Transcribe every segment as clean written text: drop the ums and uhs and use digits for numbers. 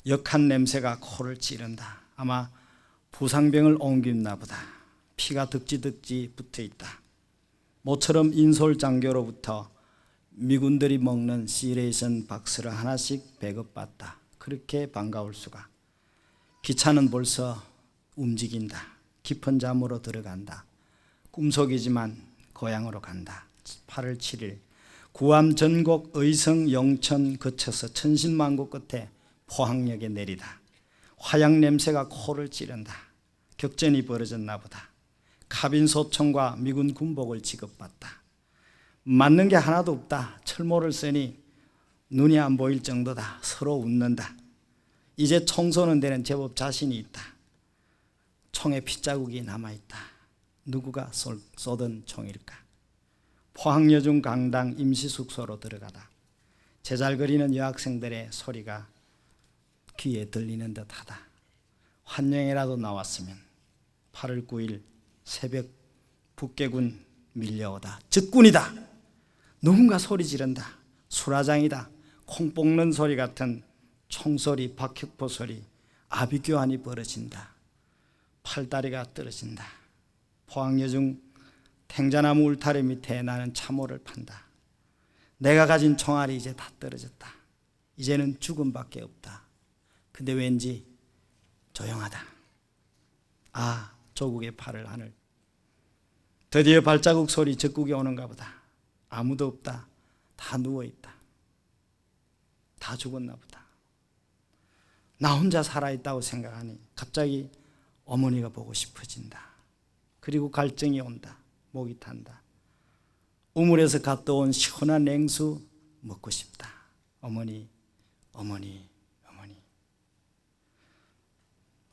역한 냄새가 코를 찌른다. 아마 부상병을 옮겼나 보다. 피가 득지득지 붙어있다. 모처럼 인솔장교로부터 미군들이 먹는 시레이션 박스를 하나씩 배급받다. 그렇게 반가울 수가. 기차는 벌써 움직인다. 깊은 잠으로 들어간다. 꿈속이지만 고향으로 간다. 8월 7일 구암, 전곡, 의성, 영천 거쳐서 천신만고 끝에 포항역에 내리다. 화약 냄새가 코를 찌른다. 격전이 벌어졌나 보다. 카빈 소총과 미군 군복을 지급받다. 맞는 게 하나도 없다. 철모를 쓰니 눈이 안 보일 정도다. 서로 웃는다. 이제 총 쏘는 데는 제법 자신이 있다. 총에 핏자국이 남아있다. 누구가 쏘던 총일까? 포항여중 강당 임시숙소로 들어가다. 제잘거리는 여학생들의 소리가 귀에 들리는 듯하다. 환영회라도 나왔으면. 8월 9일 새벽 북계군 밀려오다. 적군이다. 누군가 소리 지른다. 수라장이다. 콩 볶는 소리 같은 총소리, 박격포 소리, 아비규환이 벌어진다. 팔다리가 떨어진다. 포항여중 탱자나무 울타리 밑에 나는 참호를 판다. 내가 가진 총알이 이제 다 떨어졌다. 이제는 죽음밖에 없다. 근데 왠지 조용하다. 아, 조국의 팔을 하늘. 드디어 발자국 소리 적국이 오는가 보다. 아무도 없다. 다 누워있다. 다 죽었나 보다. 나 혼자 살아있다고 생각하니 갑자기 어머니가 보고 싶어진다. 그리고 갈증이 온다. 목이 탄다. 우물에서 갔다 온 시원한 냉수 먹고 싶다. 어머니, 어머니, 어머니.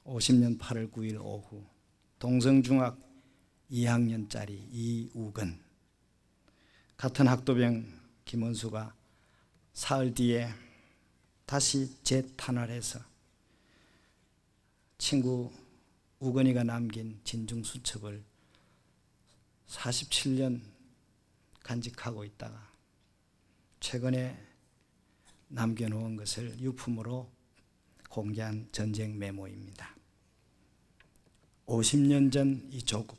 50년 8월 9일 오후 동성중학 2학년짜리 이우근, 같은 학도병 김원수가 사흘 뒤에 다시 재탄환해서 친구 우근이가 남긴 진중수첩을 47년 간직하고 있다가 최근에 남겨놓은 것을 유품으로 공개한 전쟁 메모입니다. 50년 전 이 조국,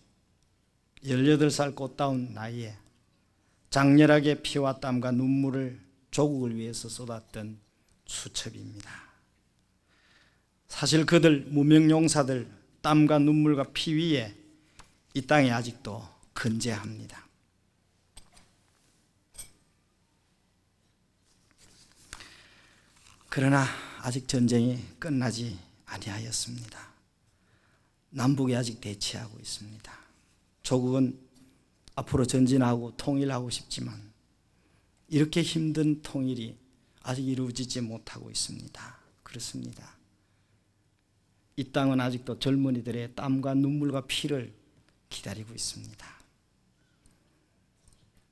18살 꽃다운 나이에 장렬하게 피와 땀과 눈물을 조국을 위해서 쏟았던 수첩입니다. 사실 그들 무명용사들 땀과 눈물과 피 위에 이 땅이 아직도 건재합니다. 그러나 아직 전쟁이 끝나지 아니하였습니다. 남북이 아직 대치하고 있습니다. 조국은 앞으로 전진하고 통일하고 싶지만 이렇게 힘든 통일이 아직 이루어지지 못하고 있습니다. 그렇습니다. 이 땅은 아직도 젊은이들의 땀과 눈물과 피를 기다리고 있습니다.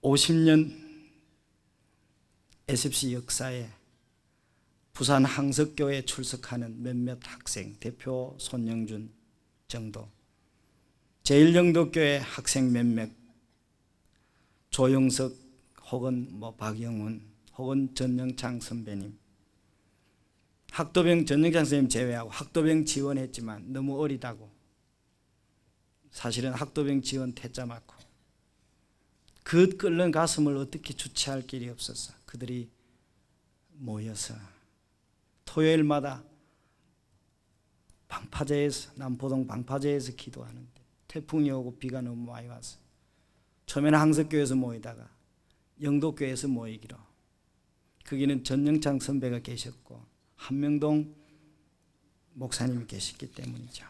50년 SFC 역사에 부산 항석교에 출석하는 몇몇 학생, 대표 손영준 정도, 제1영도교회 학생 몇몇, 조영석 혹은 박영훈 혹은 전영창 선배님, 학도병 전영창 선생님 제외하고 학도병 지원했지만 너무 어리다고, 사실은 학도병 지원 퇴짜 맞고 그 끓는 가슴을 어떻게 주체할 길이 없어서 그들이 모여서 토요일마다 방파제에서, 남포동 방파제에서 기도하는데 태풍이 오고 비가 너무 많이 와서 처음에는 항석교회에서 모이다가 영도교회에서 모이기로. 거기는 전영창 선배가 계셨고 한명동 목사님이 계셨기 때문이죠.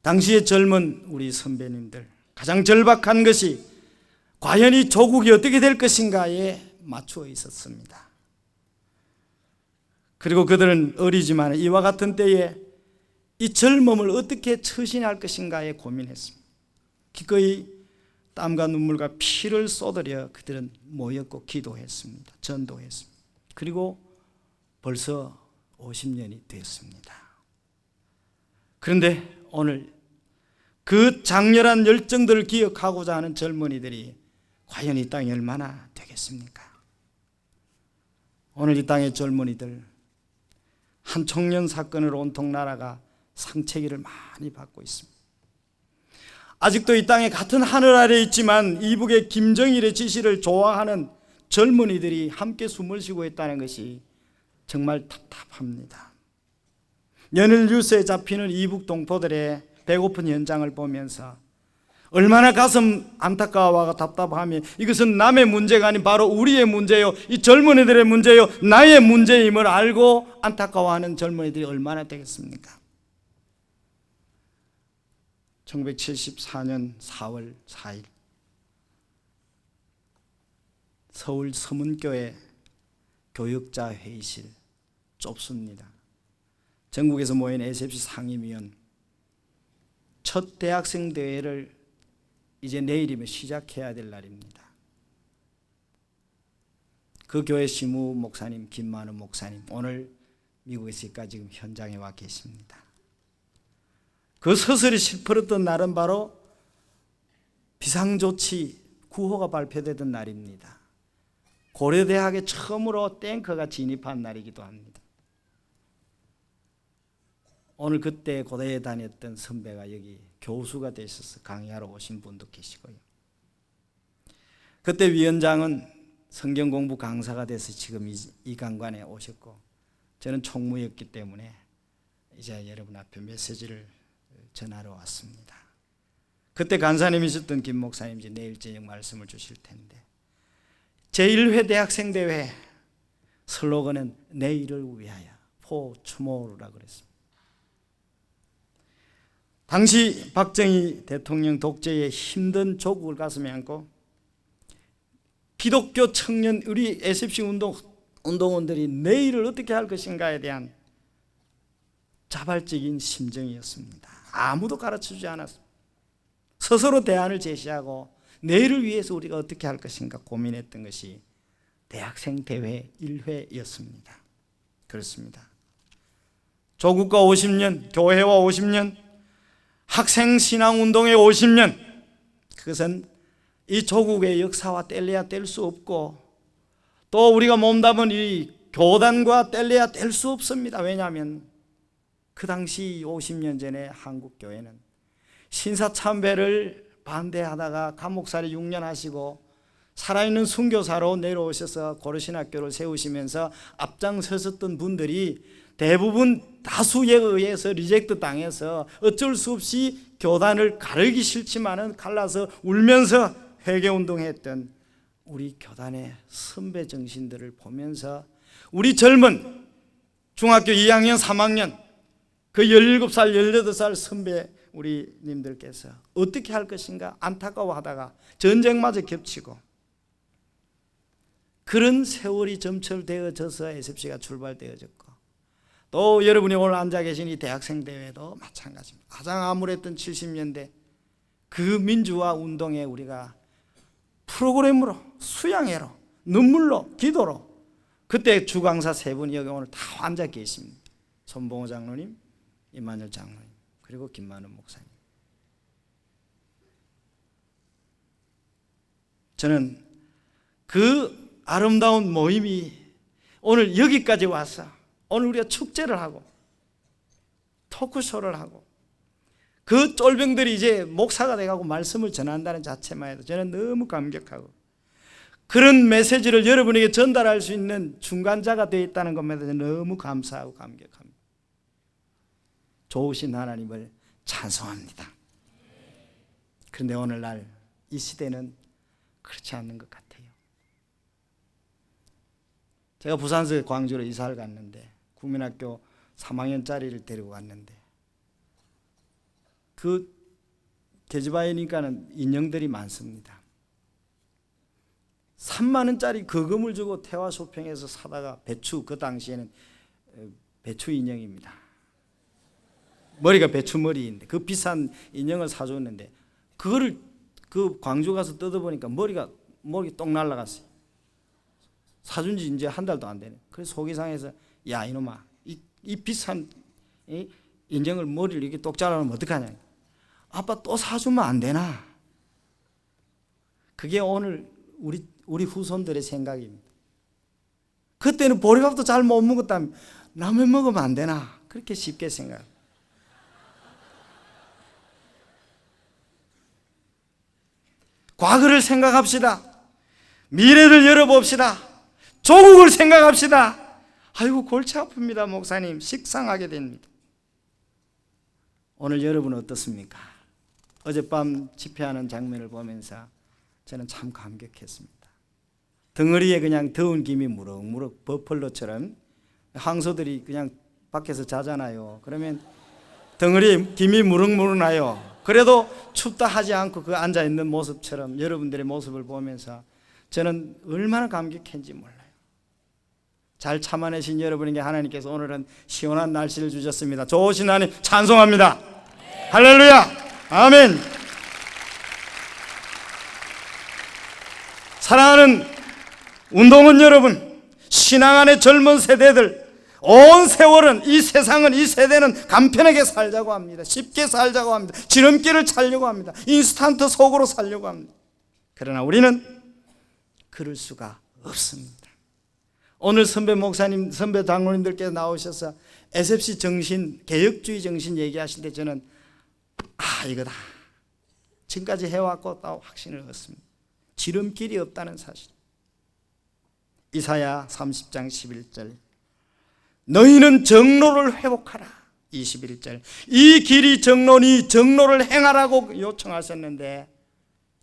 당시의 젊은 우리 선배님들, 가장 절박한 것이 과연 이 조국이 어떻게 될 것인가에 맞추어 있었습니다. 그리고 그들은 어리지만 이와 같은 때에 이 젊음을 어떻게 처신할 것인가에 고민했습니다. 기꺼이 땀과 눈물과 피를 쏟으려 그들은 모였고 기도했습니다. 전도했습니다. 그리고 벌써 50년이 됐습니다. 그런데 오늘 그 장렬한 열정들을 기억하고자 하는 젊은이들이 과연 이 땅에 얼마나 되겠습니까? 오늘 이 땅의 젊은이들, 한 청년 사건으로 온통 나라가 상처기를 많이 받고 있습니다. 아직도 이 땅에 같은 하늘 아래 있지만 이북의 김정일의 지시를 좋아하는 젊은이들이 함께 숨을 쉬고 있다는 것이 정말 답답합니다. 연일 뉴스에 잡히는 이북 동포들의 배고픈 현장을 보면서 얼마나 가슴 안타까워하고 답답하며 이것은 남의 문제가 아닌 바로 우리의 문제요, 이 젊은이들의 문제요, 나의 문제임을 알고 안타까워하는 젊은이들이 얼마나 되겠습니까? 1974년 4월 4일 서울 서문교회 교역자 회의실 좁습니다. 전국에서 모인 SFC 상임위원 첫 대학생 대회를 이제 내일이면 시작해야 될 날입니다. 그 교회 시무 목사님 김만우 목사님 오늘 미국에서 지금 현장에 와 계십니다. 그 서슬이 실퍼졌던 날은 바로 비상조치 9호가 발표되던 날입니다. 고려대학에 처음으로 탱커가 진입한 날이기도 합니다. 오늘 그때 고대에 다녔던 선배가 여기 교수가 되셔서 강의하러 오신 분도 계시고요. 그때 위원장은 성경 공부 강사가 돼서 지금 이 강관에 오셨고, 저는 총무였기 때문에 이제 여러분 앞에 메시지를 전하러 왔습니다. 그때 간사님이셨던 김 목사님 이제 내일 저녁 말씀을 주실 텐데, 제1회 대학생대회 슬로건은 내일을 위하여 For Tomorrow라고 그랬습니다. 당시 박정희 대통령 독재의 힘든 조국을 가슴에 안고 기독교 청년 우리 SFC 운동원들이 내일을 어떻게 할 것인가에 대한 자발적인 심정이었습니다. 아무도 가르쳐주지 않았습니다. 스스로 대안을 제시하고 내일을 위해서 우리가 어떻게 할 것인가 고민했던 것이 대학생 대회 1회였습니다. 그렇습니다. 조국과 50년, 교회와 50년, 학생 신앙운동의 50년, 그것은 이 조국의 역사와 뗄래야 뗄 수 없고, 또 우리가 몸담은 이 교단과 뗄래야 뗄 수 없습니다. 왜냐하면 그 당시 50년 전에 한국 교회는 신사참배를 반대하다가 감옥살이 6년 하시고 살아있는 순교사로 내려오셔서 고려신학교를 세우시면서 앞장서셨던 분들이 대부분 다수에 의해서 리젝트 당해서 어쩔 수 없이 교단을 가르기 싫지만은 갈라서 울면서 회개운동했던 우리 교단의 선배 정신들을 보면서 우리 젊은 중학교 2학년 3학년 그 17살 18살 선배 우리님들께서 어떻게 할 것인가 안타까워하다가 전쟁마저 겹치고 그런 세월이 점철되어져서 SFC가 출발되어졌고, 또 여러분이 오늘 앉아 계신 이 대학생 대회도 마찬가지입니다. 가장 암울했던 70년대 그 민주화 운동에 우리가 프로그램으로, 수양회로, 눈물로, 기도로, 그때 주강사 세 분이 여기 오늘 다 앉아 계십니다. 손봉호 장로님, 임만열 장로님, 그리고 김만우 목사님. 저는 그 아름다운 모임이 오늘 여기까지 와서 오늘 우리가 축제를 하고 토크쇼를 하고 그 쫄병들이 이제 목사가 돼가고 말씀을 전한다는 자체만 해도 저는 너무 감격하고, 그런 메시지를 여러분에게 전달할 수 있는 중간자가 되어 있다는 것만 해도 너무 감사하고 감격합니다. 좋으신 하나님을 찬송합니다. 그런데 오늘날 이 시대는 그렇지 않는 것 같아요. 제가 부산에서 광주로 이사를 갔는데 국민학교 3학년짜리를 데리고 갔는데 그 계집아이니까는 인형들이 많습니다. 3만 원짜리 거금을 주고 태화소평에서 사다가 배추, 그 당시에는 배추 인형입니다. 머리가 배추 머리인데 그 비싼 인형을 사줬는데 그거를 그 광주 가서 뜯어보니까 머리 똥 날라갔어요. 사준 지 이제 한 달도 안 되네. 그래서 속이 상해서 야 이놈아 이 비싼 인형을 머리를 이렇게 똑 잘라놓으면 어떡하냐. 아빠 또 사주면 안 되나. 그게 오늘 우리 후손들의 생각입니다. 그때는 보리밥도 잘 못 먹었다면 라면 먹으면 안 되나? 그렇게 쉽게 생각. 과거를 생각합시다. 미래를 열어봅시다. 조국을 생각합시다. 아이고 골치 아픕니다 목사님. 식상하게 됩니다. 오늘 여러분은 어떻습니까? 어젯밤 집회하는 장면을 보면서 저는 참 감격했습니다. 덩어리에 그냥 더운 김이 무럭무럭 버펄로처럼 황소들이 그냥 밖에서 자잖아요. 그러면 덩어리에 김이 무럭무럭 나요. 그래도 춥다 하지 않고 그 앉아있는 모습처럼 여러분들의 모습을 보면서 저는 얼마나 감격했는지 몰라요. 잘 참아내신 여러분에게 하나님께서 오늘은 시원한 날씨를 주셨습니다. 좋으신 하나님 찬송합니다. 할렐루야. 아멘. 사랑하는 운동원 여러분, 신앙 안의 젊은 세대들, 온 세월은, 이 세상은, 이 세대는 간편하게 살자고 합니다. 쉽게 살자고 합니다. 지름길을 찾려고 합니다. 인스턴트 속으로 살려고 합니다. 그러나 우리는 그럴 수가 없습니다. 오늘 선배 목사님, 선배 장로님들께서 나오셔서 SFC 정신, 개혁주의 정신 얘기하실 때 저는 이거다. 지금까지 해왔고 또 확신을 얻습니다. 지름길이 없다는 사실. 이사야 30장 11절. 너희는 정로를 회복하라. 21절. 이 길이 정로니 정로를 행하라고 요청하셨는데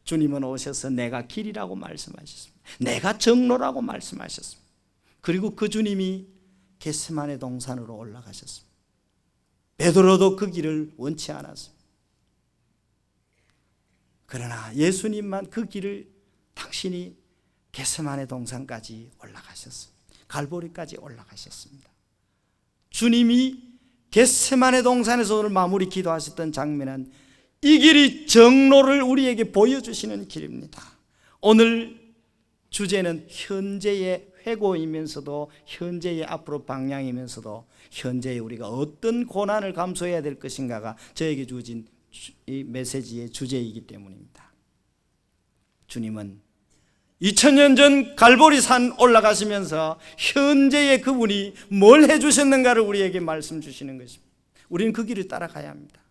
주님은 오셔서 내가 길이라고 말씀하셨습니다. 내가 정로라고 말씀하셨습니다. 그리고 그 주님이 겟세마네 동산으로 올라가셨습니다. 베드로도 그 길을 원치 않았습니다. 그러나 예수님만 그 길을 당신이 겟세마네 동산까지 올라가셨습니다. 갈보리까지 올라가셨습니다. 주님이 겟세마네 동산에서 오늘 마무리 기도하셨던 장면은 이 길이 정로를 우리에게 보여주시는 길입니다. 오늘 주제는 현재의 회고이면서도 현재의 앞으로 방향이면서도 현재에 우리가 어떤 고난을 감수해야 될 것인가가 저에게 주어진 이 메시지의 주제이기 때문입니다. 주님은 2000년 전 갈보리산 올라가시면서 현재의 그분이 뭘 해주셨는가를 우리에게 말씀 주시는 것입니다. 우리는 그 길을 따라가야 합니다.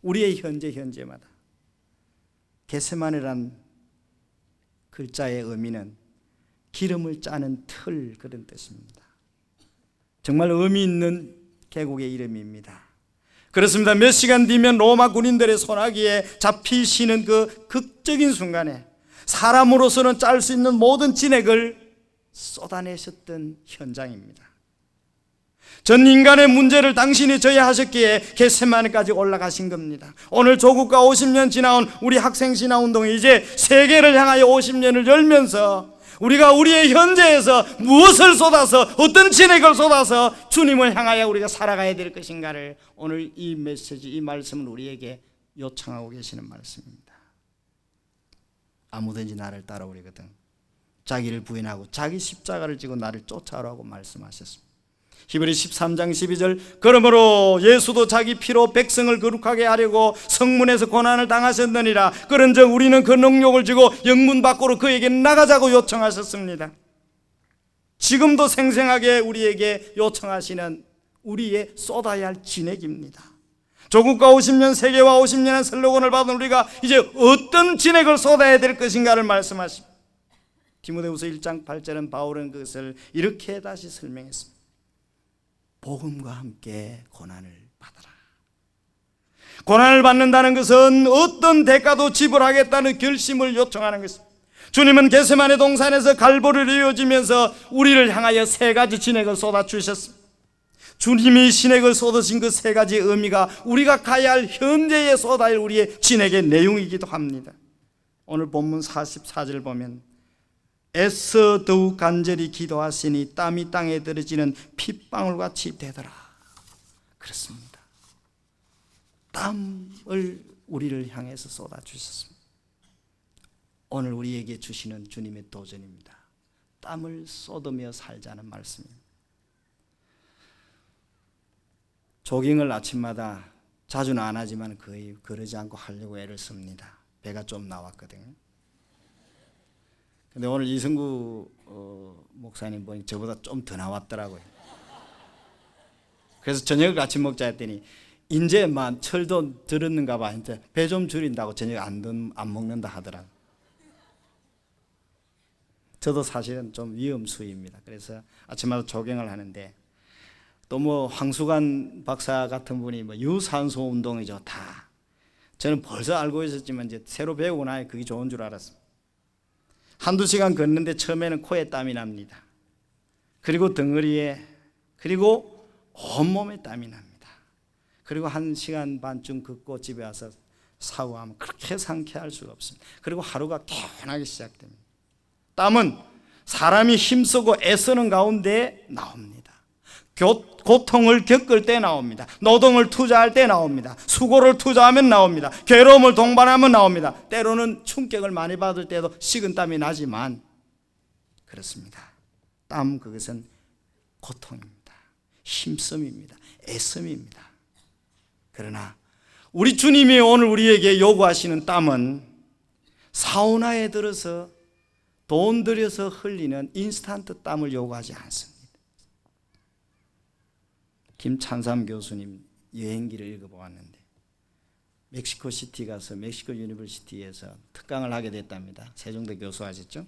우리의 현재마다. 겟세마네란 글자의 의미는 기름을 짜는 틀, 그런 뜻입니다. 정말 의미 있는 계곡의 이름입니다. 그렇습니다. 몇 시간 뒤면 로마 군인들의 소나기에 잡히시는 그 극적인 순간에 사람으로서는 짤 수 있는 모든 진액을 쏟아내셨던 현장입니다. 전 인간의 문제를 당신이 져야 하셨기에 겟세마네까지 올라가신 겁니다. 오늘 조국과 50년 지나온 우리 학생 신앙운동이 이제 세계를 향하여 50년을 열면서 우리가 우리의 현재에서 무엇을 쏟아서, 어떤 진액을 쏟아서 주님을 향하여 우리가 살아가야 될 것인가를 오늘 이 메시지, 이 말씀은 우리에게 요청하고 계시는 말씀입니다. 아무든지 나를 따라오리거든 자기를 부인하고 자기 십자가를 지고 나를 쫓아오라고 말씀하셨습니다. 히브리 13장 12절. 그러므로 예수도 자기 피로 백성을 거룩하게 하려고 성문에서 고난을 당하셨느니라. 그런즉 우리는 그 능력을 지고 영문 밖으로 그에게 나가자고 요청하셨습니다. 지금도 생생하게 우리에게 요청하시는 우리의 쏟아야 할 진액입니다. 조국과 50년, 세계와 50년의 슬로건을 받은 우리가 이제 어떤 진액을 쏟아야 될 것인가를 말씀하십니다. 디모데후서 1장 8절은 바울은 그것을 이렇게 다시 설명했습니다. 복음과 함께 고난을 받아라. 고난을 받는다는 것은 어떤 대가도 지불하겠다는 결심을 요청하는 것입니다. 주님은 겟세마네 동산에서 갈보리를 이어지면서 우리를 향하여 세 가지 진액을 쏟아주셨습니다. 주님이 진액을 쏟으신 그 세 가지 의미가 우리가 가야 할 현재에 쏟아야 할 우리의 진액의 내용이기도 합니다. 오늘 본문 44절 보면 애써 더욱 간절히 기도하시니 땀이 땅에 떨어지는 핏방울같이 되더라. 그렇습니다. 땀을 우리를 향해서 쏟아주셨습니다. 오늘 우리에게 주시는 주님의 도전입니다. 땀을 쏟으며 살자는 말씀입니다. 조깅을 아침마다 자주는 안 하지만 거의 그러지 않고 하려고 애를 씁니다. 배가 좀 나왔거든요. 근데 오늘 이승구 목사님 보니 저보다 좀 더 나왔더라고요. 그래서 저녁을 같이 먹자 했더니 이제만 철도 들었는가 봐. 이제 배 좀 줄인다고 저녁 안 먹는다 하더라고. 저도 사실은 좀 위험수위입니다. 그래서 아침마다 조경을 하는데 또 뭐 황수관 박사 같은 분이 뭐 유산소 운동이 좋다. 저는 벌써 알고 있었지만 이제 새로 배우고 나니 그게 좋은 줄 알았습니다. 한두 시간 걷는데 처음에는 코에 땀이 납니다. 그리고 등허리에, 그리고 온몸에 땀이 납니다. 그리고 1시간 반쯤 걷고 집에 와서 샤워하면 그렇게 상쾌할 수가 없습니다. 그리고 하루가 개운하게 시작됩니다. 땀은 사람이 힘쓰고 애쓰는 가운데 나옵니다. 고통을 겪을 때 나옵니다. 노동을 투자할 때 나옵니다. 수고를 투자하면 나옵니다. 괴로움을 동반하면 나옵니다. 때로는 충격을 많이 받을 때도 식은땀이 나지만 그렇습니다. 땀, 그것은 고통입니다. 힘씀입니다. 애씀입니다. 그러나 우리 주님이 오늘 우리에게 요구하시는 땀은 사우나에 들어서 돈 들여서 흘리는 인스턴트 땀을 요구하지 않습니다. 김찬삼 교수님 여행기를 읽어보았는데 멕시코 시티 가서 멕시코 유니버시티에서 특강을 하게 됐답니다. 세종대 교수 아시죠?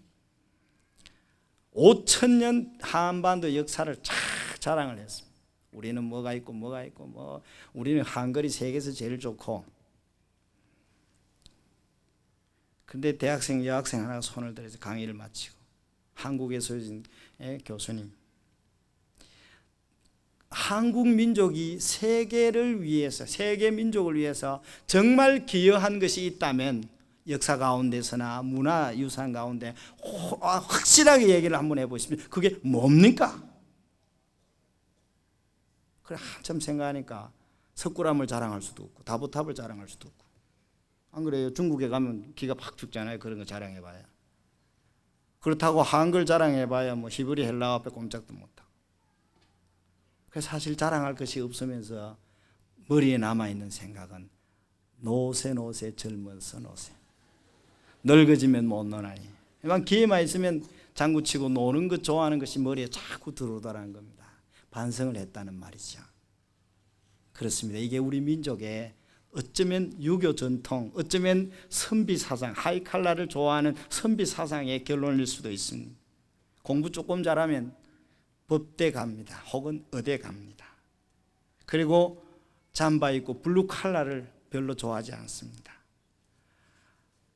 5,000년 한반도 역사를 쫙 자랑을 했습니다. 우리는 뭐가 있고 뭐 우리는 한글이 세계에서 제일 좋고. 근데 대학생 여학생 하나가 손을 들어서 강의를 마치고 한국에서 오신 교수님, 한국 민족이 세계를 위해서, 세계 민족을 위해서 정말 기여한 것이 있다면 역사 가운데서나 문화유산 가운데 확실하게 얘기를 한번 해보시면 그게 뭡니까? 그래 한참 생각하니까 석굴암을 자랑할 수도 없고 다보탑을 자랑할 수도 없고, 안 그래요? 중국에 가면 기가 팍 죽잖아요. 그런 거 자랑해봐야. 그렇다고 한글 자랑해봐야 뭐 히브리 헬라어 앞에 꼼짝도 못하고. 그래서 사실 자랑할 것이 없으면서 머리에 남아있는 생각은 노세 젊어서 노세. 늙어지면 못 노나니. 기회만 있으면 장구치고 노는 것 좋아하는 것이 머리에 자꾸 들어오더라는 겁니다. 반성을 했다는 말이죠. 그렇습니다. 이게 우리 민족의 어쩌면 유교 전통, 어쩌면 선비 사상, 하이칼라를 좋아하는 선비 사상의 결론일 수도 있습니다. 공부 조금 잘하면 법대 갑니다. 혹은 의대 갑니다. 그리고 잠바 입고 블루 칼라를 별로 좋아하지 않습니다.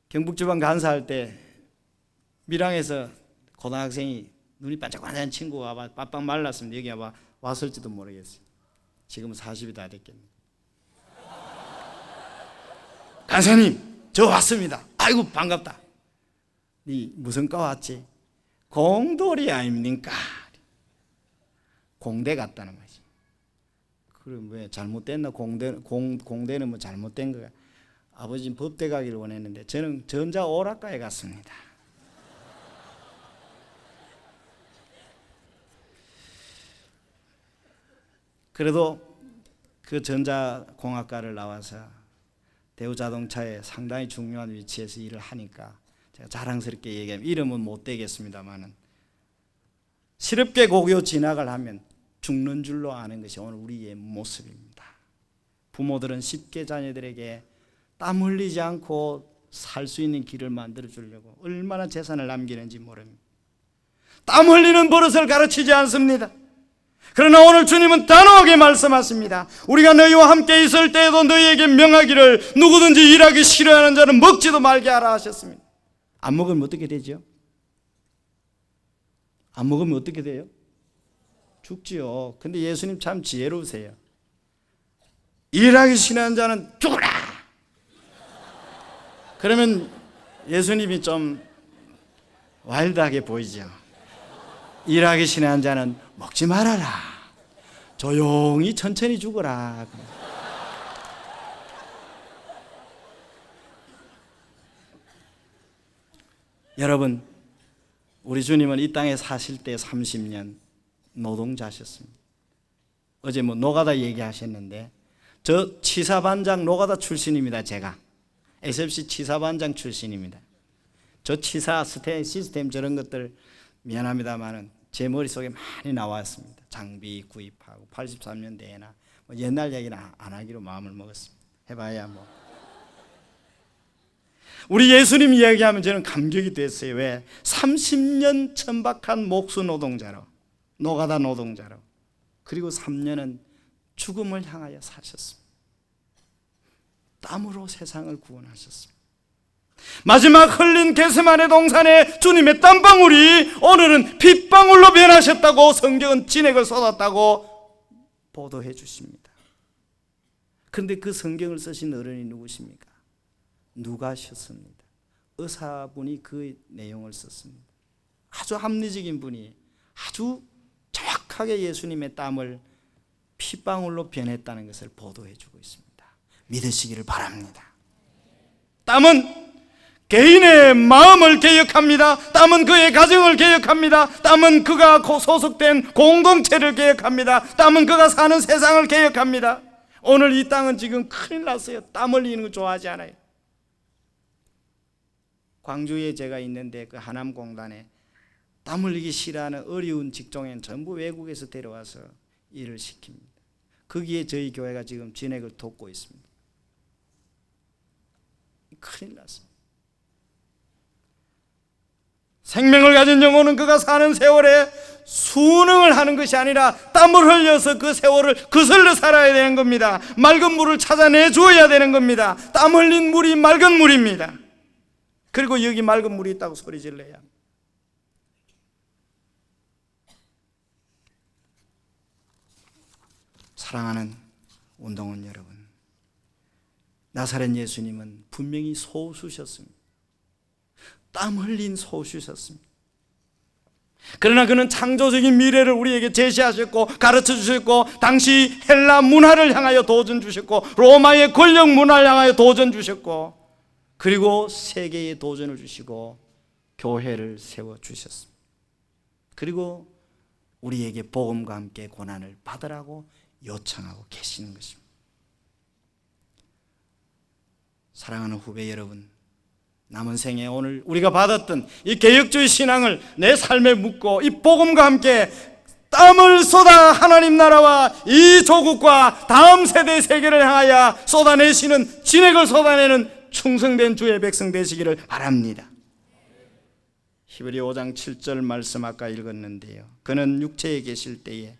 경북지방 간사할 때 밀양에서 고등학생이 눈이 반짝반짝한 친구가 와봐 빡빡 말랐습니다. 여기 와봐 왔을지도 모르겠어요. 지금은 40이 다 됐겠네요. 간사님, 저 왔습니다. 아이고 반갑다. 니 무슨 과 왔지? 공돌이 아닙니까? 공대 갔다는 말이지. 그럼 왜 잘못됐나? 공대는 뭐 잘못된 거야. 아버지는 법대 가기를 원했는데 저는 전자오락과에 갔습니다. 그래도 그 전자공학과를 나와서 대우자동차에 상당히 중요한 위치에서 일을 하니까 제가 자랑스럽게 얘기하면 이름은 못 대겠습니다만은 실업계 고교 진학을 하면 죽는 줄로 아는 것이 오늘 우리의 모습입니다. 부모들은 쉽게 자녀들에게 땀 흘리지 않고 살 수 있는 길을 만들어 주려고 얼마나 재산을 남기는지 모릅니다. 땀 흘리는 버릇을 가르치지 않습니다. 그러나 오늘 주님은 단호하게 말씀하십니다. 우리가 너희와 함께 있을 때에도 너희에게 명하기를 누구든지 일하기 싫어하는 자는 먹지도 말게 하라 하셨습니다. 안 먹으면 어떻게 되죠? 안 먹으면 어떻게 돼요? 죽지요. 근데 예수님 참 지혜로우세요. 일하기 싫어하는 자는 죽어라. 그러면 예수님이 좀 와일드하게 보이죠. 일하기 싫어하는 자는 먹지 말아라. 조용히 천천히 죽어라. 여러분, 우리 주님은 이 땅에 사실 때 30년 노동자셨습니다. 어제 뭐 노가다 얘기하셨는데 저 치사반장 노가다 출신입니다. 제가 SFC 치사반장 출신입니다. 저 치사 시스템 저런 것들 미안합니다만은 제 머릿속에 많이 나왔습니다. 장비 구입하고 83년대에나 뭐 옛날 얘기는 안 하기로 마음을 먹었습니다. 해봐야 뭐. 우리 예수님 이야기하면 저는 감격이 됐어요. 왜? 30년 천박한 목수 노동자로, 노가다 노동자로, 그리고 3년은 죽음을 향하여 사셨습니다. 땀으로 세상을 구원하셨습니다. 마지막 흘린 겟세마네 동산에 주님의 땀방울이 오늘은 핏방울로 변하셨다고 성경은 진액을 쏟았다고 보도해 주십니다. 그런데 그 성경을 쓰신 어른이 누구십니까? 누가셨습니다. 의사분이 그 내용을 썼습니다. 아주 합리적인 분이 아주 정확하게 예수님의 땀을 핏방울로 변했다는 것을 보도해 주고 있습니다. 믿으시기를 바랍니다. 땀은 개인의 마음을 개혁합니다. 땀은 그의 가정을 개혁합니다. 땀은 그가 소속된 공동체를 개혁합니다. 땀은 그가 사는 세상을 개혁합니다. 오늘 이 땅은 지금 큰일 났어요. 땀 흘리는 거 좋아하지 않아요. 광주에 제가 있는데 그 하남공단에 땀 흘리기 싫어하는 어려운 직종엔 전부 외국에서 데려와서 일을 시킵니다. 거기에 저희 교회가 지금 진액을 돕고 있습니다. 큰일 났습니다. 생명을 가진 영혼은 그가 사는 세월에 수능을 하는 것이 아니라 땀을 흘려서 그 세월을 거슬러 살아야 되는 겁니다. 맑은 물을 찾아내 주어야 되는 겁니다. 땀 흘린 물이 맑은 물입니다. 그리고 여기 맑은 물이 있다고 소리 질러야 합니다. 사랑하는 운동원 여러분, 나사렛 예수님은 분명히 소수셨습니다. 땀 흘린 소수셨습니다. 그러나 그는 창조적인 미래를 우리에게 제시하셨고 가르쳐 주셨고, 당시 헬라 문화를 향하여 도전 주셨고, 로마의 권력 문화를 향하여 도전 주셨고, 그리고 세계에 도전을 주시고 교회를 세워 주셨습니다. 그리고 우리에게 복음과 함께 고난을 받으라고 요청하고 계시는 것입니다. 사랑하는 후배 여러분, 남은 생에 오늘 우리가 받았던 이 개혁주의 신앙을 내 삶에 묻고 이 복음과 함께 땀을 쏟아 하나님 나라와 이 조국과 다음 세대의 세계를 향하여 쏟아내시는, 진액을 쏟아내는 충성된 주의 백성 되시기를 바랍니다. 히브리 5장 7절 말씀 아까 읽었는데요, 그는 육체에 계실 때에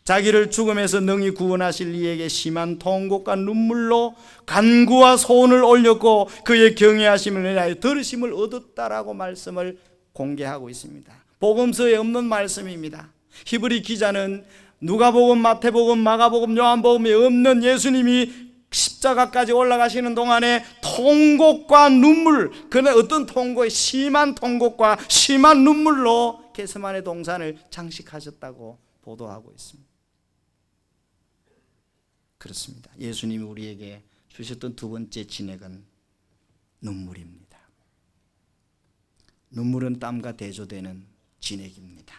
자기를 죽음에서 능히 구원하실 이에게 심한 통곡과 눈물로 간구와 소원을 올렸고 그의 경외하심을 인하여 들으심을 얻었다라고 말씀을 공개하고 있습니다. 복음서에 없는 말씀입니다. 히브리 기자는 누가복음, 마태복음, 마가복음, 요한복음에 없는 예수님이 십자가까지 올라가시는 동안에 통곡과 눈물, 그는 어떤 통곡에 심한 통곡과 심한 눈물로 겟세마네 동산을 장식하셨다고 보도하고 있습니다. 그렇습니다. 예수님이 우리에게 주셨던 두 번째 진액은 눈물입니다. 눈물은 땀과 대조되는 진액입니다.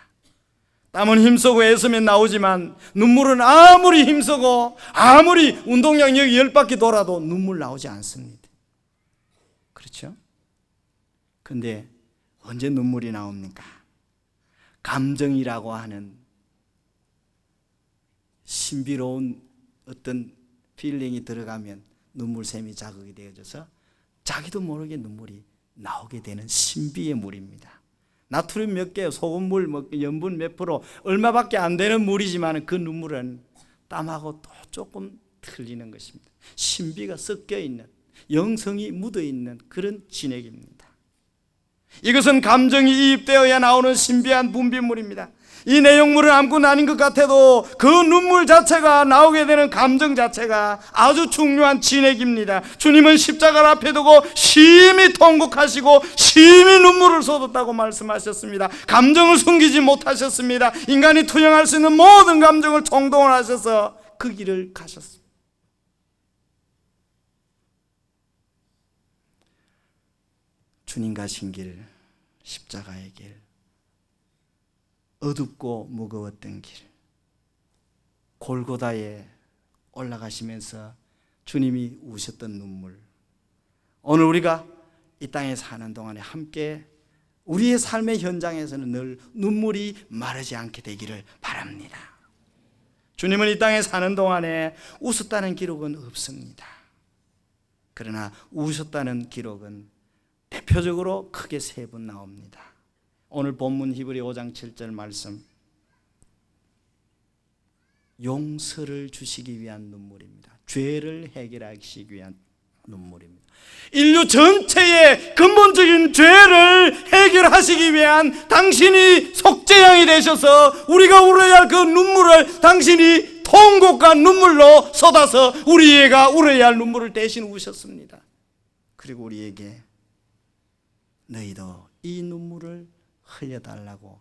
땀은 힘쓰고 애쓰면 나오지만 눈물은 아무리 힘쓰고 아무리 운동량 여기 10바퀴 돌아도 눈물 나오지 않습니다. 그렇죠? 근데 언제 눈물이 나옵니까? 감정이라고 하는 신비로운 어떤 필링이 들어가면 눈물샘이 자극이 되어져서 자기도 모르게 눈물이 나오게 되는 신비의 물입니다. 나트륨 몇 개, 소금물, 염분 몇 프로, 얼마밖에 안 되는 물이지만 그 눈물은 땀하고 또 조금 틀리는 것입니다. 신비가 섞여 있는, 영성이 묻어 있는 그런 진액입니다. 이것은 감정이 이입되어야 나오는 신비한 분비물입니다. 이 내용물은 아무것도 아닌 것 같아도 그 눈물 자체가 나오게 되는 감정 자체가 아주 중요한 진액입니다. 주님은 십자가를 앞에 두고 심히 통곡하시고 심히 눈물을 쏟았다고 말씀하셨습니다. 감정을 숨기지 못하셨습니다. 인간이 투영할 수 있는 모든 감정을 총동을 하셔서 그 길을 가셨습니다. 주님 가신 길, 십자가의 길, 어둡고 무거웠던 길, 골고다에 올라가시면서 주님이 우셨던 눈물, 오늘 우리가 이 땅에 사는 동안에 함께 우리의 삶의 현장에서는 늘 눈물이 마르지 않게 되기를 바랍니다. 주님은 이 땅에 사는 동안에 웃었다는 기록은 없습니다. 그러나 우셨다는 기록은 대표적으로 크게 3번 나옵니다. 오늘 본문 히브리 5장 7절 말씀, 용서를 주시기 위한 눈물입니다. 죄를 해결하시기 위한 눈물입니다. 인류 전체의 근본적인 죄를 해결하시기 위한 당신이 속죄양이 되셔서 우리가 울어야 할 그 눈물을 당신이 통곡과 눈물로 쏟아서 우리가 울어야 할 눈물을 대신 우셨습니다. 그리고 우리에게 너희도 이 눈물을 흘려달라고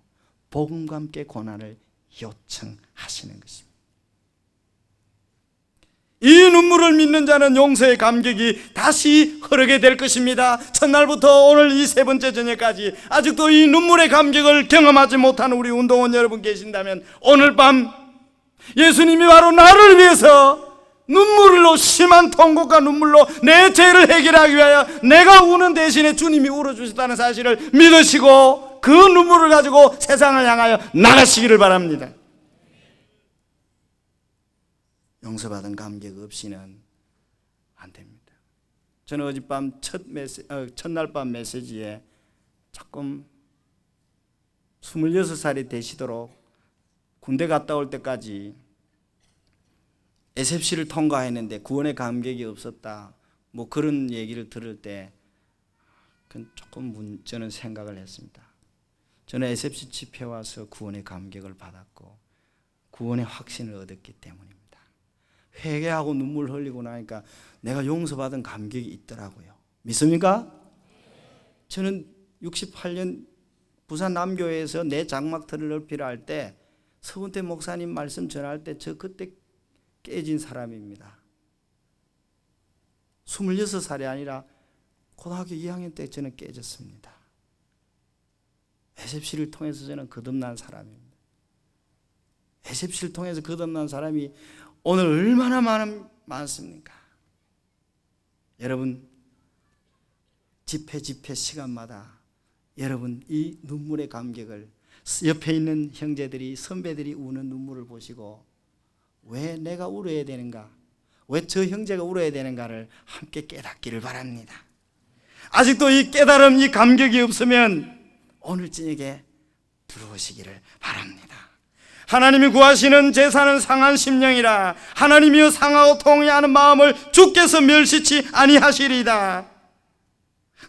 복음과 함께 고난을 요청하시는 것입니다. 이 눈물을 믿는 자는 용서의 감격이 다시 흐르게 될 것입니다. 첫날부터 오늘 이 3번째 저녁까지 아직도 이 눈물의 감격을 경험하지 못하는 우리 운동원 여러분 계신다면 오늘 밤 예수님이 바로 나를 위해서 눈물로, 심한 통곡과 눈물로 내 죄를 해결하기 위하여 내가 우는 대신에 주님이 울어주셨다는 사실을 믿으시고 그 눈물을 가지고 세상을 향하여 나가시기를 바랍니다. 용서받은 감격 없이는 안 됩니다. 저는 어젯밤 첫날 밤 메시지에 조금 26살이 되시도록 군대 갔다 올 때까지 SFC를 통과했는데 구원의 감격이 없었다, 뭐 그런 얘기를 들을 때 조금 저는 생각을 했습니다. 저는 SFC 집회 와서 구원의 감격을 받았고 구원의 확신을 얻었기 때문입니다. 회개하고 눈물 흘리고 나니까 내가 용서받은 감격이 있더라고요. 믿습니까? 저는 68년 부산 남교회에서 내 장막터를 넓히라 할 때 서운태 목사님 말씀 전할 때 저 그때 깨진 사람입니다. 26살이 아니라 고등학교 2학년 때 저는 깨졌습니다. SFC를 통해서 저는 거듭난 사람입니다. SFC를 통해서 거듭난 사람이 오늘 얼마나 많습니까? 여러분, 집회 시간마다 여러분 이 눈물의 감격을, 옆에 있는 형제들이, 선배들이 우는 눈물을 보시고 왜 내가 울어야 되는가, 왜 저 형제가 울어야 되는가를 함께 깨닫기를 바랍니다. 아직도 이 깨달음, 이 감격이 없으면 오늘 저녁에 들어오시기를 바랍니다. 하나님이 구하시는 제사는 상한 심령이라 하나님이여 상하고 통회하는 마음을 주께서 멸시치 아니하시리이다.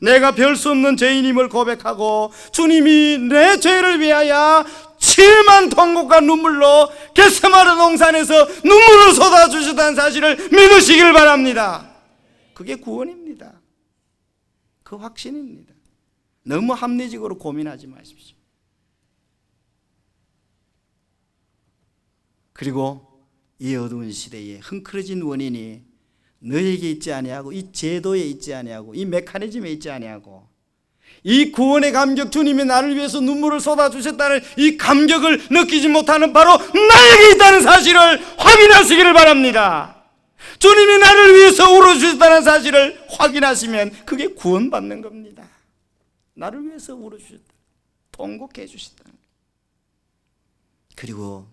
내가 별 수 없는 죄인임을 고백하고 주님이 내 죄를 위하여 심한 통곡과 눈물로 겟세마네 동산에서 눈물을 쏟아주셨다는 사실을 믿으시길 바랍니다. 그게 구원입니다. 그 확신입니다. 너무 합리적으로 고민하지 마십시오. 그리고 이 어두운 시대에 흥크러진 원인이 너에게 있지 아니하고 이 제도에 있지 아니하고 이 메커니즘에 있지 아니하고 이 구원의 감격, 주님이 나를 위해서 눈물을 쏟아주셨다는 이 감격을 느끼지 못하는 바로 나에게 있다는 사실을 확인하시기를 바랍니다. 주님이 나를 위해서 울어주셨다는 사실을 확인하시면 그게 구원받는 겁니다. 나를 위해서 울어주셨다, 통곡해 주셨다. 그리고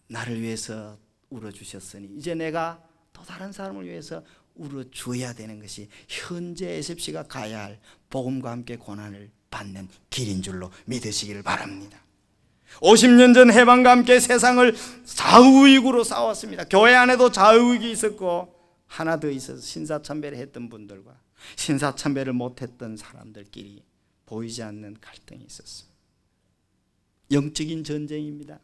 나를 위해서 울어주셨으니 이제 내가 또 다른 사람을 위해서 울어줘야 되는 것이 현재 SFC가 가야 할 복음과 함께 고난을 받는 길인 줄로 믿으시기를 바랍니다. 50년 전 해방과 함께 세상을 좌우익으로 싸웠습니다. 교회 안에도 좌우익이 있었고 하나 더 있어서 신사참배를 했던 분들과 신사참배를 못했던 사람들끼리 보이지 않는 갈등이 있었어요. 영적인 전쟁입니다.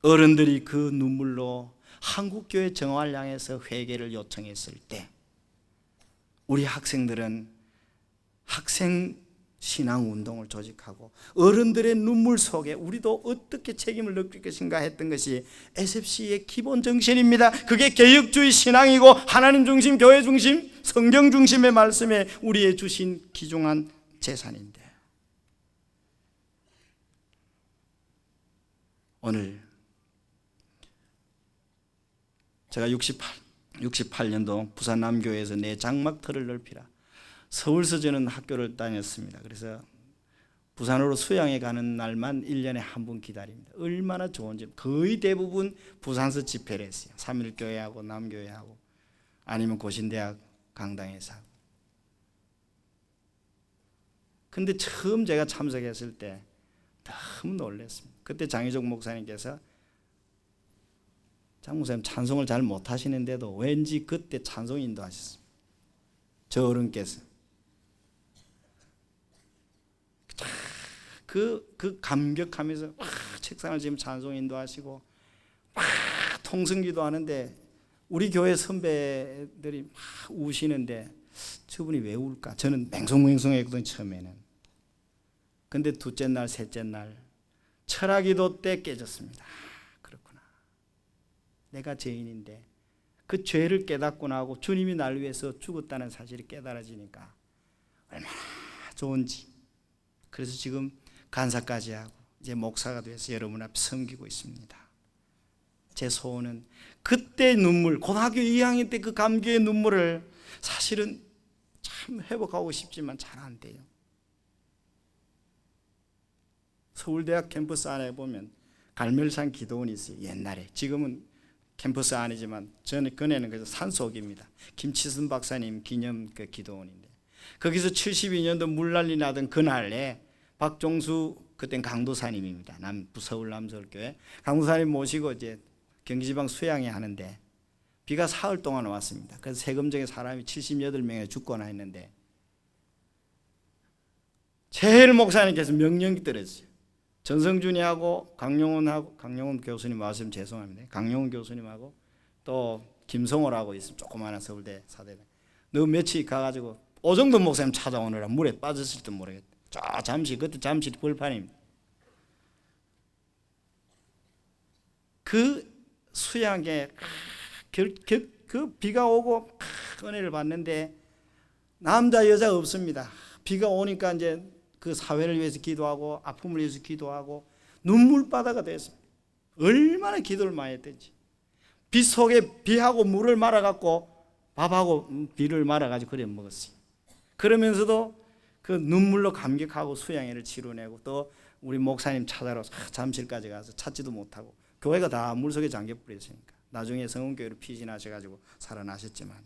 어른들이 그 눈물로 한국교회 정화를 향해서 회개를 요청했을 때 우리 학생들은 학생 신앙운동을 조직하고 어른들의 눈물 속에 우리도 어떻게 책임을 느낄 것인가 했던 것이 SFC의 기본 정신입니다. 그게 개혁주의 신앙이고 하나님 중심, 교회 중심, 성경 중심의 말씀에 우리의 주신 귀중한 재산인데 오늘 제가 68년도 부산 남교회에서 내 장막터를 넓히라, 서울서 저는 학교를 다녔습니다. 그래서 부산으로 수양에 가는 날만 1년에 한 번 기다립니다. 얼마나 좋은지. 거의 대부분 부산서 집회를 했어요. 3.1교회하고 남교회하고 아니면 고신대학 강당에서. 근데 처음 제가 참석했을 때 너무 놀랐습니다. 그때 장희종 목사님께서 장 목사님 찬송을 잘 못하시는데도 왠지 그때 찬송 인도하셨습니다. 저 어른께서 그 감격하면서 책상을 지금 찬송 인도하시고 막 통성기도 하는데 우리 교회 선배들이 막 우시는데 저분이 왜 울까? 저는 맹송맹송했거든요, 처음에는. 근데 둘째 날, 셋째 날 철학기도 때 깨졌습니다. 그렇구나. 내가 죄인인데 그 죄를 깨닫고 나고 주님이 날 위해서 죽었다는 사실이 깨달아지니까 얼마나 좋은지. 그래서 지금 간사까지 하고 이제 목사가 돼서 여러분 앞에 섬기고 있습니다. 제 소원은 그때 눈물, 고등학교 2학년 때 그 감격의 눈물을 사실은 참 회복하고 싶지만 잘 안 돼요. 서울대학 캠퍼스 안에 보면 갈멜산 기도원이 있어요. 옛날에. 지금은 캠퍼스 아니지만 전에 그네는 그래서 산속입니다. 김치순 박사님 기념 그 기도원인데 거기서 72년도 물난리 나던 그날에 박종수 그땐 강도사님입니다. 서울 남서울교회 강도사님 모시고 이제 경기지방 수양회 하는데 비가 사흘 동안 왔습니다. 그래서 세금정에 사람이 78명이 죽거나 했는데 제일 목사님께서 명령이 떨어졌어요. 전성준이하고 강용훈 교수님 말씀 죄송합니다. 강용훈 교수님하고 또 김성호라고 있으면 조그마한 서울대 사대다. 너 며칠 가가지고 오정돈 목사님 찾아오느라 물에 빠졌을지도 모르겠다. 그때 잠시 벌판입니다. 그 수양에 그 비가 오고 은혜를 받는데 남자 여자 없습니다. 비가 오니까 이제 그 사회를 위해서 기도하고 아픔을 위해서 기도하고 눈물바다가 됐습니다. 얼마나 기도를 많이 했든지. 비 속에 비하고 물을 말아갖고 밥하고 비를 말아가지고 그래 먹었어요. 그러면서도 그 눈물로 감격하고 수양회를 치러내고 또 우리 목사님 찾아러 잠실까지 가서 찾지도 못하고 교회가 다 물속에 잠겨버렸으니까 나중에 성원교회로 피신하셔가지고 살아나셨지만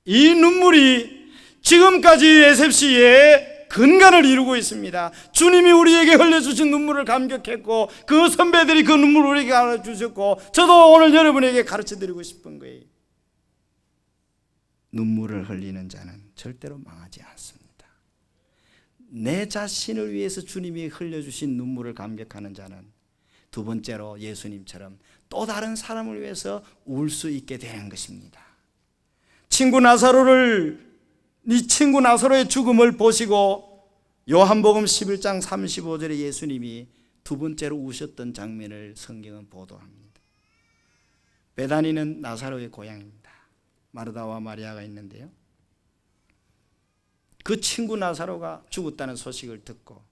이 눈물이 지금까지 SFC의 근간을 이루고 있습니다. 주님이 우리에게 흘려주신 눈물을 감격했고 그 선배들이 그 눈물을 우리에게 가르쳐주셨고 저도 오늘 여러분에게 가르쳐드리고 싶은 거예요. 눈물을 흘리는 자는 절대로 망하지 않습니다. 내 자신을 위해서 주님이 흘려주신 눈물을 감격하는 자는 두 번째로 예수님처럼 또 다른 사람을 위해서 울 수 있게 되는 것입니다. 네 친구 나사로의 죽음을 보시고 요한복음 11장 35절에 예수님이 두 번째로 우셨던 장면을 성경은 보도합니다. 베다니는 나사로의 고향입니다. 마르다와 마리아가 있는데요. 그 친구 나사로가 죽었다는 소식을 듣고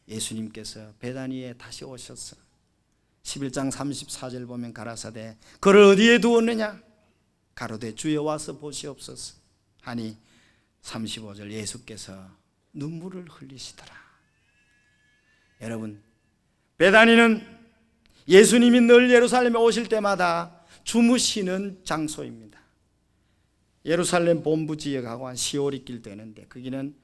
예수님께서 베다니에 다시 오셔서 11장 34절 보면 가라사대 그를 어디에 두었느냐? 가로되 주여 와서 보시옵소서 하니 35절 예수께서 눈물을 흘리시더라. 여러분, 베다니는 예수님이 늘 예루살렘에 오실 때마다 주무시는 장소입니다. 예루살렘 본부 지역하고 한 시오리길 되는데 거기는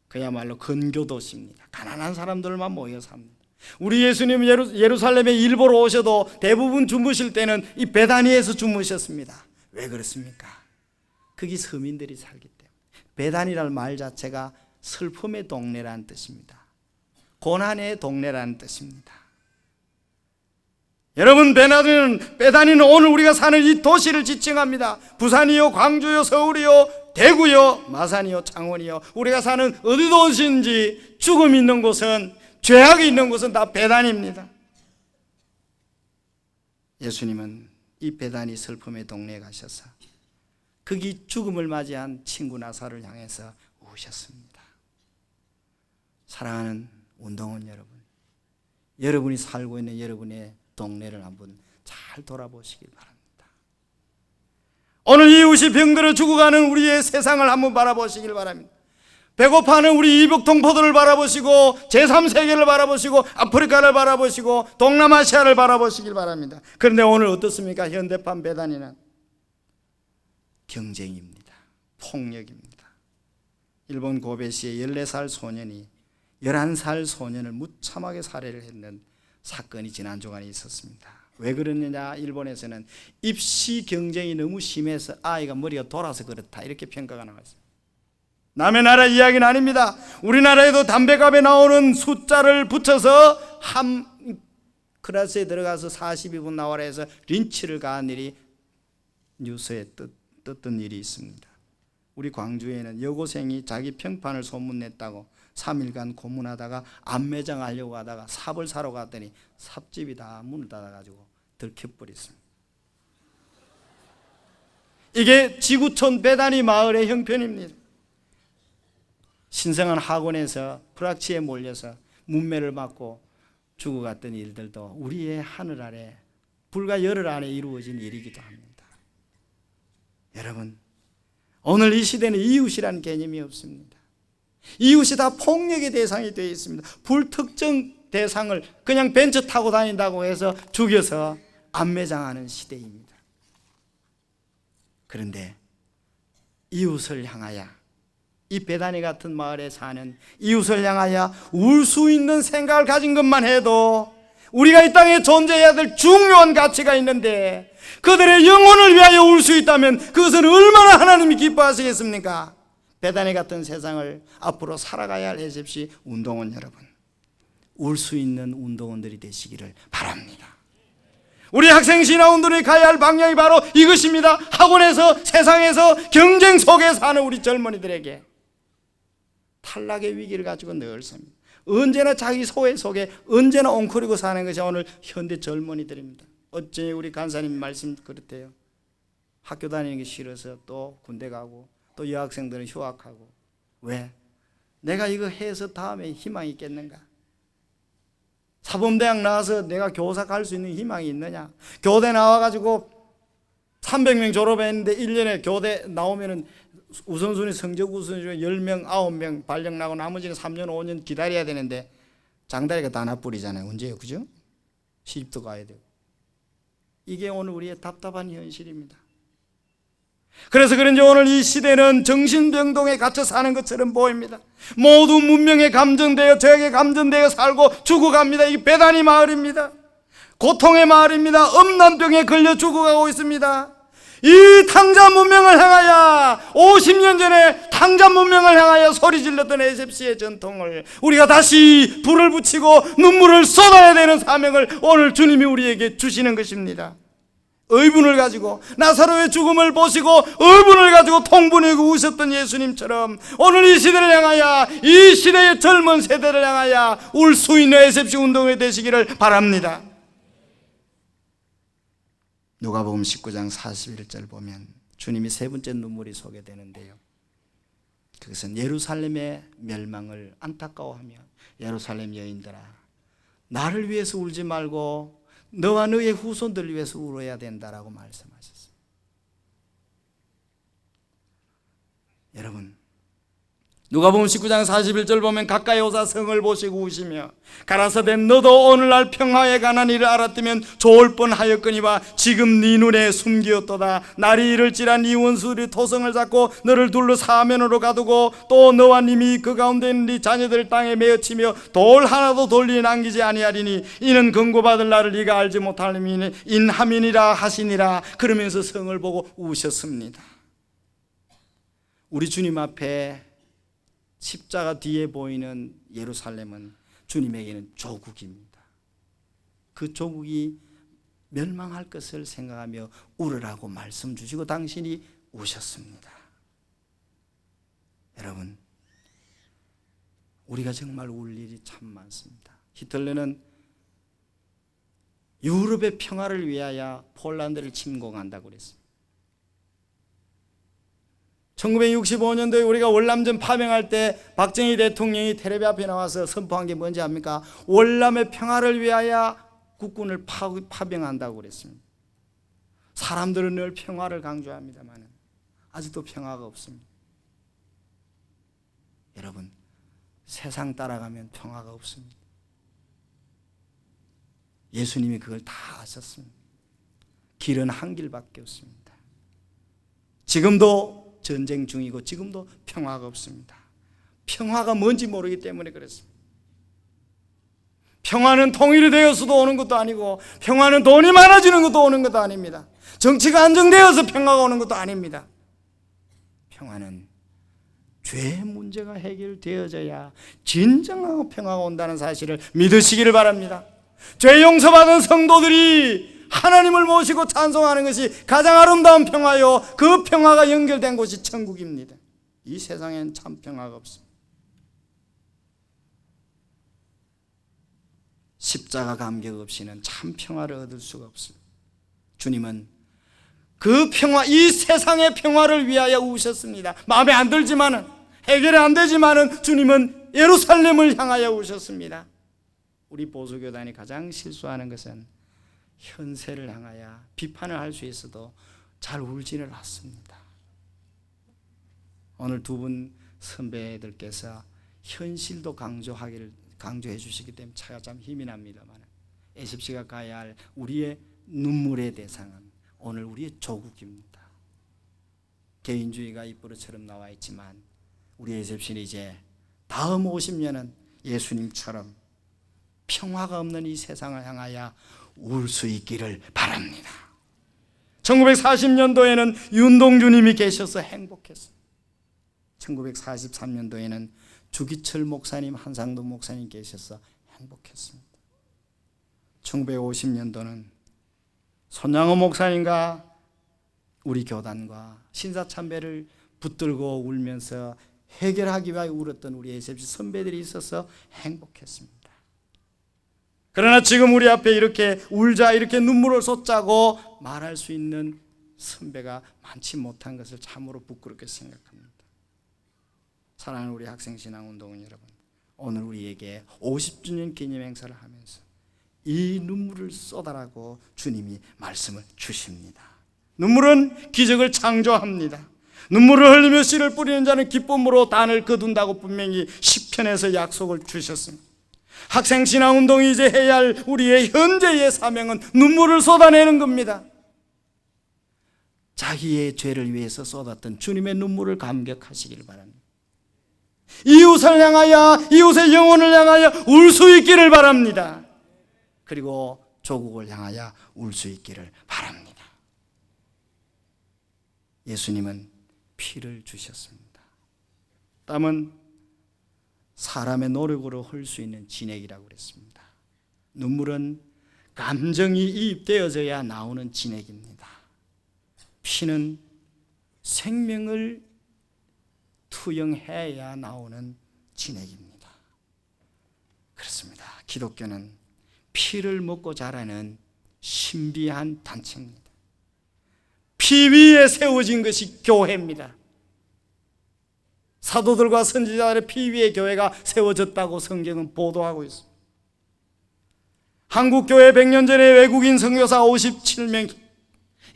그야말로 근교도시입니다. 가난한 사람들만 모여 삽니다. 우리 예수님 예루살렘에 일보러 오셔도 대부분 주무실 때는 이 베다니에서 주무셨습니다. 왜 그렇습니까? 거기 서민들이 살기 때문에. 베다니라는 말 자체가 슬픔의 동네라는 뜻입니다. 고난의 동네라는 뜻입니다. 여러분, 베다니는 오늘 우리가 사는 이 도시를 지칭합니다. 부산이요, 광주요, 서울이요, 대구요, 마산이요, 창원이요. 우리가 사는 어디 도시인지 죽음이 있는 곳은, 죄악이 있는 곳은 다 베다니입니다. 예수님은 이 베다니 슬픔의 동네에 가셔서 거기 죽음을 맞이한 친구 나사로를 향해서 우셨습니다. 사랑하는 운동원 여러분, 여러분이 살고 있는 여러분의 동네를 한번 잘 돌아보시길 바랍니다. 오늘 이웃이 병들어 죽어가는 우리의 세상을 한번 바라보시길 바랍니다. 배고파하는 우리 이북동포들을 바라보시고 제3세계를 바라보시고 아프리카를 바라보시고 동남아시아를 바라보시길 바랍니다. 그런데 오늘 어떻습니까? 현대판 배단위는 경쟁입니다. 폭력입니다. 일본 고베시의 14살 소년이 11살 소년을 무참하게 살해를 했는 사건이 지난 주간에 있었습니다. 왜 그러느냐? 일본에서는 입시 경쟁이 너무 심해서 아이가 머리가 돌아서 그렇다, 이렇게 평가가 나왔어요. 남의 나라 이야기는 아닙니다. 우리나라에도 담배갑에 나오는 숫자를 붙여서 한 클래스에 들어가서 42분 나와라 해서 린치를 가한 일이 뉴스에 떴던 일이 있습니다. 우리 광주에는 여고생이 자기 평판을 소문냈다고 3일간 고문하다가 안매장 하려고 하다가 삽을 사러 갔더니 삽집이 다 문을 닫아가지고 들켜버렸습니다. 이게 지구촌 배단위 마을의 형편입니다. 신성한 학원에서 프락치에 몰려서 문매를 맞고 죽어갔던 일들도 우리의 하늘 아래, 불과 열흘 안에 이루어진 일이기도 합니다. 여러분, 오늘 이 시대는 이웃이라는 개념이 없습니다. 이웃이 다 폭력의 대상이 되어 있습니다. 불특정 대상을 그냥 벤츠 타고 다닌다고 해서 죽여서 안매장하는 시대입니다. 그런데 이웃을 향하여, 이 배단위 같은 마을에 사는 이웃을 향하여 울 수 있는 생각을 가진 것만 해도 우리가 이 땅에 존재해야 될 중요한 가치가 있는데, 그들의 영혼을 위하여 울 수 있다면 그것은 얼마나 하나님이 기뻐하시겠습니까? 배단위 같은 세상을 앞으로 살아가야 할 SFC 운동원 여러분, 울 수 있는 운동원들이 되시기를 바랍니다. 우리 학생 신화운동이 가야 할 방향이 바로 이것입니다. 학원에서, 세상에서, 경쟁 속에 사는 우리 젊은이들에게 탈락의 위기를 가지고 늘 삽니다. 언제나 자기 소외 속에 언제나 엉클리고 사는 것이 오늘 현대 젊은이들입니다. 어째 우리 간사님 말씀 그렇대요. 학교 다니는 게 싫어서 또 군대 가고 또 여학생들은 휴학하고. 왜? 내가 이거 해서 다음에 희망이 있겠는가? 사범대학 나와서 내가 교사 갈 수 있는 희망이 있느냐? 교대 나와가지고 300명 졸업했는데 1년에 교대 나오면은 우선순위 성적 우선순위 10명, 9명 발령 나고 나머지는 3년, 5년 기다려야 되는데 장다리가 다 나뿌리잖아요. 언제요? 그죠? 시집도 가야 되고. 이게 오늘 우리의 답답한 현실입니다. 그래서 그런지 오늘 이 시대는 정신병동에 갇혀 사는 것처럼 보입니다. 모두 문명에 감정되어, 죄악에 감정되어 살고 죽어갑니다. 이게 배단위 마을입니다. 고통의 마을입니다. 음란병에 걸려 죽어가고 있습니다. 이 탕자 문명을 향하여 50년 전에 탕자 문명을 향하여 소리 질렀던 SFC의 전통을 우리가 다시 불을 붙이고 눈물을 쏟아야 되는 사명을 오늘 주님이 우리에게 주시는 것입니다. 의분을 가지고 나사로의 죽음을 보시고 의분을 가지고 통분하고 우셨던 예수님처럼 오늘 이 시대를 향하여, 이 시대의 젊은 세대를 향하여 울 수 있는 SFC 운동회 되시기를 바랍니다. 누가복음 19장 41절 보면 주님이 세 번째 눈물이 소개되는데요, 그것은 예루살렘의 멸망을 안타까워하며 예루살렘 여인들아, 나를 위해서 울지 말고 너와 너의 후손들을 위해서 울어야 된다라고 말씀하셨어요. 여러분, 누가복음 19장 41절 보면 가까이 오사 성을 보시고 우시며 가라사대 너도 오늘날 평화에 관한 일을 알았다면 좋을 뻔하였거니와 지금 네 눈에 숨기었도다. 날이 이를지라 네 원수들이 토성을 잡고 너를 둘러 사면으로 가두고 또 너와 님이 그 가운데 있는 네 자녀들 땅에 메어치며 돌 하나도 돌리 남기지 아니하리니 이는 권고받을 날을 네가 알지 못하리니 인함이니라 하시니라. 그러면서 성을 보고 우셨습니다. 우리 주님 앞에 십자가 뒤에 보이는 예루살렘은 주님에게는 조국입니다. 그 조국이 멸망할 것을 생각하며 울으라고 말씀 주시고 당신이 우셨습니다. 여러분, 우리가 정말 울 일이 참 많습니다. 히틀러는 유럽의 평화를 위하여 폴란드를 침공한다고 그랬습니다. 1965년도에 우리가 월남전 파병할 때 박정희 대통령이 텔레비 앞에 나와서 선포한 게 뭔지 압니까? 월남의 평화를 위하여 국군을 파병한다고 그랬습니다. 사람들은 늘 평화를 강조합니다만 아직도 평화가 없습니다. 여러분, 세상 따라가면 평화가 없습니다. 예수님이 그걸 다 아셨습니다. 길은 한 길밖에 없습니다. 지금도 전쟁 중이고 지금도 평화가 없습니다. 평화가 뭔지 모르기 때문에 그렇습니다. 평화는 통일이 되어서도 오는 것도 아니고, 평화는 돈이 많아지는 것도 오는 것도 아닙니다. 정치가 안정되어서 평화가 오는 것도 아닙니다. 평화는 죄의 문제가 해결되어져야 진정한 평화가 온다는 사실을 믿으시기를 바랍니다. 죄 용서받은 성도들이 하나님을 모시고 찬송하는 것이 가장 아름다운 평화요, 그 평화가 연결된 곳이 천국입니다. 이 세상엔 참 평화가 없습니다. 십자가 감격 없이는 참 평화를 얻을 수가 없습니다. 주님은 그 평화, 이 세상의 평화를 위하여 오셨습니다. 마음에 안 들지만은, 해결이 안 되지만은 주님은 예루살렘을 향하여 오셨습니다. 우리 보수교단이 가장 실수하는 것은 현세를 향하여 비판을 할 수 있어도 잘 울지를 않습니다. 오늘 두 분 선배들께서 현실도 강조해 주시기 때문에 제가 참 힘이 납니다만, 에셉시가 가야 할 우리의 눈물의 대상은 오늘 우리의 조국입니다. 개인주의가 입버릇처럼 나와 있지만 우리 에셉시는 이제 다음 50년은 예수님처럼 평화가 없는 이 세상을 향하여 울 수 있기를 바랍니다. 1940년도에는 윤동주님이 계셔서 행복했어요. 1943년도에는 주기철 목사님, 한상도 목사님 계셔서 행복했습니다. 1950년도는 손양호 목사님과 우리 교단과 신사참배를 붙들고 울면서 해결하기 위하여 울었던 우리 에셉시 선배들이 있어서 행복했습니다. 그러나 지금 우리 앞에 이렇게 울자, 이렇게 눈물을 쏟자고 말할 수 있는 선배가 많지 못한 것을 참으로 부끄럽게 생각합니다. 사랑하는 우리 학생신앙운동원 여러분, 오늘 우리에게 50주년 기념 행사를 하면서 이 눈물을 쏟아라고 주님이 말씀을 주십니다. 눈물은 기적을 창조합니다. 눈물을 흘리며 씨를 뿌리는 자는 기쁨으로 단을 거둔다고 분명히 시편에서 약속을 주셨습니다. 학생신앙운동이 이제 해야 할 우리의 현재의 사명은 눈물을 쏟아내는 겁니다. 자기의 죄를 위해서 쏟았던 주님의 눈물을 감격하시길 바랍니다. 이웃을 향하여, 이웃의 영혼을 향하여 울 수 있기를 바랍니다. 그리고 조국을 향하여 울 수 있기를 바랍니다. 예수님은 피를 주셨습니다. 땀은 사람의 노력으로 흘 수 있는 진액이라고 그랬습니다. 눈물은 감정이 이입되어져야 나오는 진액입니다. 피는 생명을 투영해야 나오는 진액입니다. 그렇습니다. 기독교는 피를 먹고 자라는 신비한 단체입니다. 피 위에 세워진 것이 교회입니다. 사도들과 선지자들의 피 위에 교회가 세워졌다고 성경은 보도하고 있습니다. 한국교회 100년 전에 외국인 선교사 57명이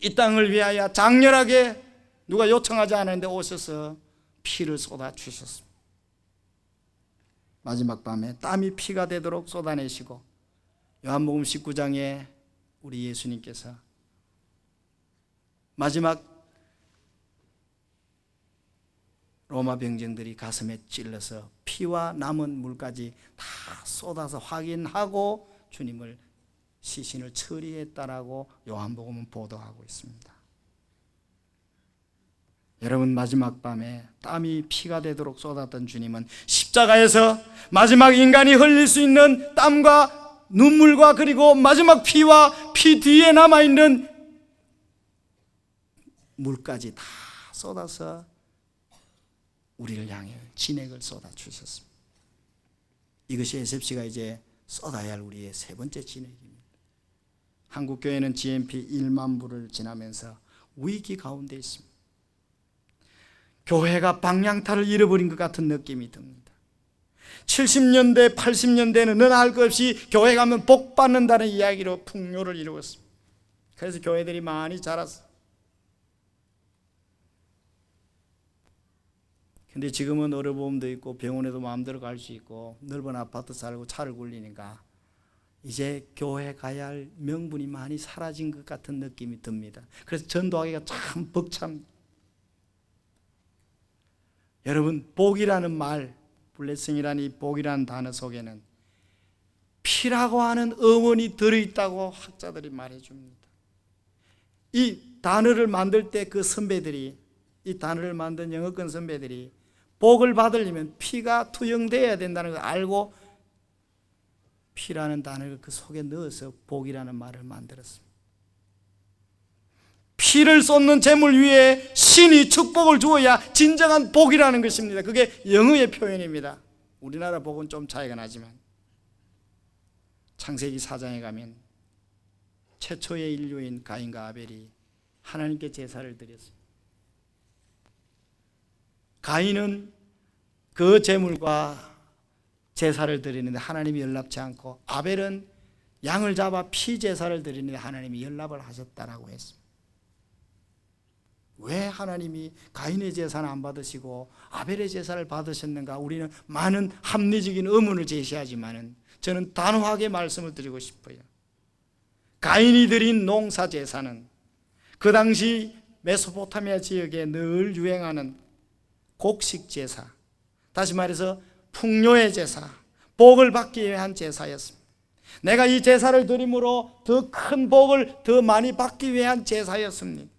이 땅을 위하여 장렬하게 누가 요청하지 않았는데 오셔서 피를 쏟아주셨습니다. 마지막 밤에 땀이 피가 되도록 쏟아내시고, 요한복음 19장에 우리 예수님께서 마지막 로마 병정들이 가슴에 찔러서 피와 남은 물까지 다 쏟아서 확인하고 주님을 시신을 처리했다라고 요한복음은 보도하고 있습니다. 여러분, 마지막 밤에 땀이 피가 되도록 쏟았던 주님은 십자가에서 마지막 인간이 흘릴 수 있는 땀과 눈물과 그리고 마지막 피와 피 뒤에 남아있는 물까지 다 쏟아서 우리를 향해 진액을 쏟아주셨습니다. 이것이 에셉시가 이제 쏟아야 할 우리의 세 번째 진액입니다. 한국교회는 GMP 1만 부를 지나면서 위기 가운데 있습니다. 교회가 방향타를 잃어버린 것 같은 느낌이 듭니다. 70년대, 80년대는 너나 할 것 없이 교회 가면 복 받는다는 이야기로 풍요를 이루었습니다. 그래서 교회들이 많이 자랐어. 근데 지금은 의료보험도 있고 병원에도 마음대로 갈 수 있고 넓은 아파트 살고 차를 굴리니까 이제 교회 가야 할 명분이 많이 사라진 것 같은 느낌이 듭니다. 그래서 전도하기가 참 벅찹니다. 여러분, 복이라는 말, 블레싱이라는 이 복이라는 단어 속에는 피라고 하는 어원이 들어있다고 학자들이 말해줍니다. 이 단어를 만들 때 그 선배들이, 이 단어를 만든 영어권 선배들이 복을 받으려면 피가 투영되어야 된다는 걸 알고 피라는 단어를 그 속에 넣어서 복이라는 말을 만들었습니다. 피를 쏟는 제물 위에 신이 축복을 주어야 진정한 복이라는 것입니다. 그게 영어의 표현입니다. 우리나라 복은 좀 차이가 나지만 창세기 4장에 가면 최초의 인류인 가인과 아벨이 하나님께 제사를 드렸습니다. 가인은 그 제물과 제사를 드리는데 하나님이 연락지 않고, 아벨은 양을 잡아 피 제사를 드리는데 하나님이 연락을 하셨다라고 했습니다. 왜 하나님이 가인의 제사는 안 받으시고 아벨의 제사를 받으셨는가? 우리는 많은 합리적인 의문을 제시하지만은 저는 단호하게 말씀을 드리고 싶어요. 가인이 드린 농사 제사는 그 당시 메소포타미아 지역에 늘 유행하는 곡식 제사, 다시 말해서 풍요의 제사, 복을 받기 위한 제사였습니다. 내가 이 제사를 드림으로 더 큰 복을 더 많이 받기 위한 제사였습니다.